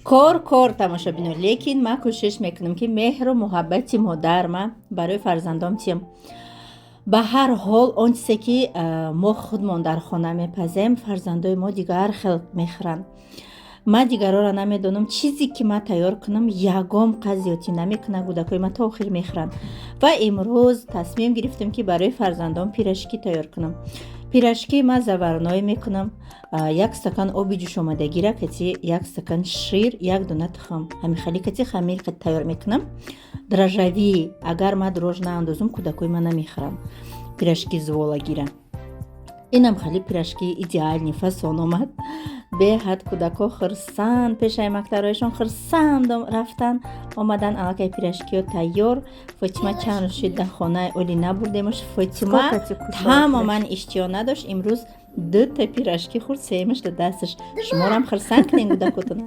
کار тамошобино лекин ман кӯшиш мекунам ки меҳру муҳаббати модар ма барои фарзандом чим ба ҳар ҳол он чизе ки мо худмон дар хона мепазем фарзандои мо дигар хел мехӯранд. ман дигарора намедонам чизе ки ман тайёр кунам ягон қад зиёдӣ намекунад, кӯдакои ман то охир мехӯранд. ва имрӯз тасмим гирифтам ки барои фарзандом пирашкӣ тайёр кунам. пирашкӣ ман заварной мекунам, 1 стакан оби ҷӯшомадагира кати 1 стакан шир, 1 дона тухм ҳамихали кати хамир тайёр мекунам. дрожжавӣ агар ман дрож наандозам кӯдакои ман намехӯранд. пирашки зволагира инам хали пирашки идеални фасон омад. беҳад кӯдако хурсанд, пешаи мактабҳояшон хурсанд рафтан омадан аллакай пирашкиё тайёр. фотима чанд рӯз шуд дар хонаи оли набурдемаш. фотима тамоман иштиё надошт. имрӯз 2 та пирашки хурд, сеюмаш дар дасташ. шуморам хурсанд кунед кӯдакотон.